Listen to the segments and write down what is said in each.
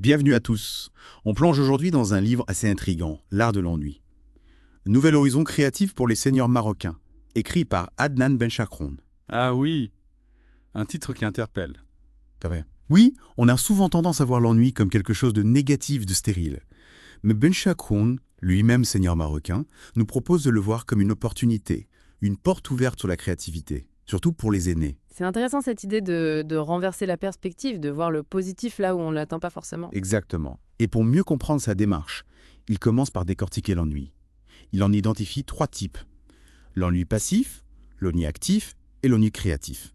Bienvenue à tous. On plonge aujourd'hui dans un livre assez intrigant, L'art de l'ennui. Nouvel horizon créatif pour les seigneurs marocains, écrit par Adnan Benchakroun. Ah oui, un titre qui interpelle. C'est vrai. Oui, on a souvent tendance à voir l'ennui comme quelque chose de négatif, de stérile. Mais Benchakroun, lui-même seigneur marocain, nous propose de le voir comme une opportunité, une porte ouverte sur la créativité, surtout pour les aînés. C'est intéressant cette idée de renverser la perspective, de voir le positif là où on ne l'attend pas forcément. Exactement. Et pour mieux comprendre sa démarche, il commence par décortiquer l'ennui. Il en identifie 3 types. L'ennui passif, l'ennui actif et l'ennui créatif.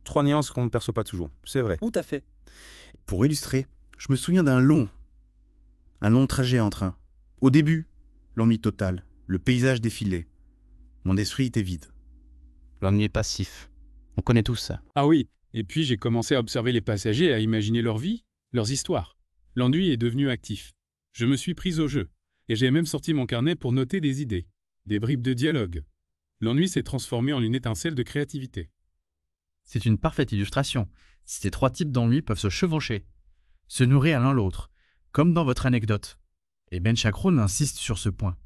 3 nuances qu'on ne perçoit pas toujours, c'est vrai. Tout à fait. Pour illustrer, je me souviens d'un long trajet en train. Au début, l'ennui total, le paysage défilait. Mon esprit était vide. L'ennui est passif. On connaît tous ça. Ah oui, et puis j'ai commencé à observer les passagers et à imaginer leur vie, leurs histoires. L'ennui est devenu actif. Je me suis pris au jeu, et j'ai même sorti mon carnet pour noter des idées, des bribes de dialogue. L'ennui s'est transformé en une étincelle de créativité. C'est une parfaite illustration. Ces 3 types d'ennui peuvent se chevaucher, se nourrir l'un l'autre, comme dans votre anecdote. Et Benchakroun insiste sur ce point.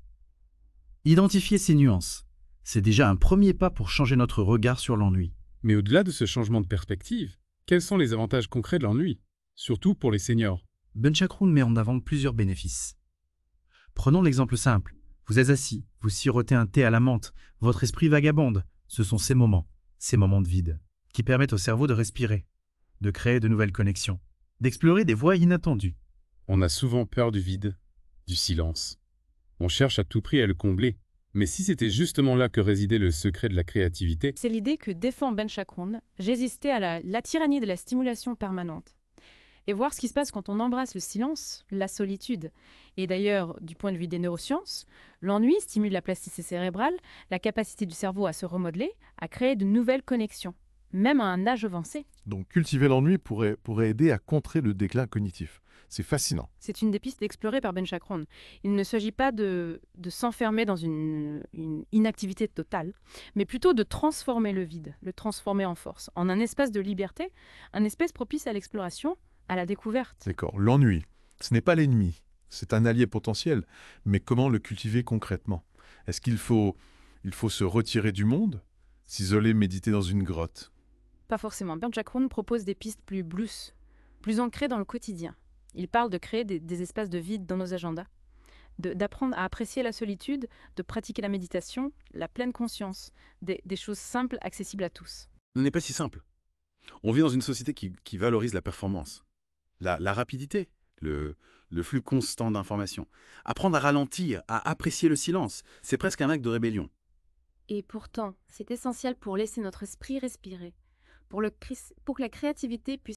Identifier ces nuances, c'est déjà un premier pas pour changer notre regard sur l'ennui. Mais au-delà de ce changement de perspective, quels sont les avantages concrets de l'ennui, surtout pour les seniors? Benchakroun met en avant plusieurs bénéfices. Prenons l'exemple simple. Vous êtes assis, vous sirotez un thé à la menthe, votre esprit vagabonde. Ce sont ces moments de vide, qui permettent au cerveau de respirer, de créer de nouvelles connexions, d'explorer des voies inattendues. On a souvent peur du vide, du silence. On cherche à tout prix à le combler. Mais si c'était justement là que résidait le secret de la créativité, C'est l'idée que défend Benchakroun, résister à la tyrannie de la stimulation permanente. Et voir ce qui se passe quand on embrasse le silence, la solitude. Et d'ailleurs, du point de vue des neurosciences, l'ennui stimule la plasticité cérébrale, la capacité du cerveau à se remodeler, à créer de nouvelles connexions, même à un âge avancé. Donc cultiver l'ennui pourrait aider à contrer le déclin cognitif. C'est fascinant. C'est une des pistes explorées par Benchakroun. Il ne s'agit pas de s'enfermer dans une inactivité totale, mais plutôt de transformer le vide, le transformer en force, en un espace de liberté, un espace propice à l'exploration, à la découverte. D'accord. L'ennui, ce n'est pas l'ennemi. C'est un allié potentiel. Mais comment le cultiver concrètement? Est-ce qu'il faut se retirer du monde? S'isoler, méditer dans une grotte? Pas forcément. Benchakroun propose des pistes plus blues, plus ancrées dans le quotidien. Il parle de créer des espaces de vide dans nos agendas, d'apprendre à apprécier la solitude, de pratiquer la méditation, la pleine conscience, des choses simples, accessibles à tous. Ce n'est pas si simple. On vit dans une société qui valorise la performance, la rapidité, le flux constant d'informations. Apprendre à ralentir, à apprécier le silence, c'est presque un acte de rébellion. Et pourtant, c'est essentiel pour laisser notre esprit respirer, pour que la créativité puisse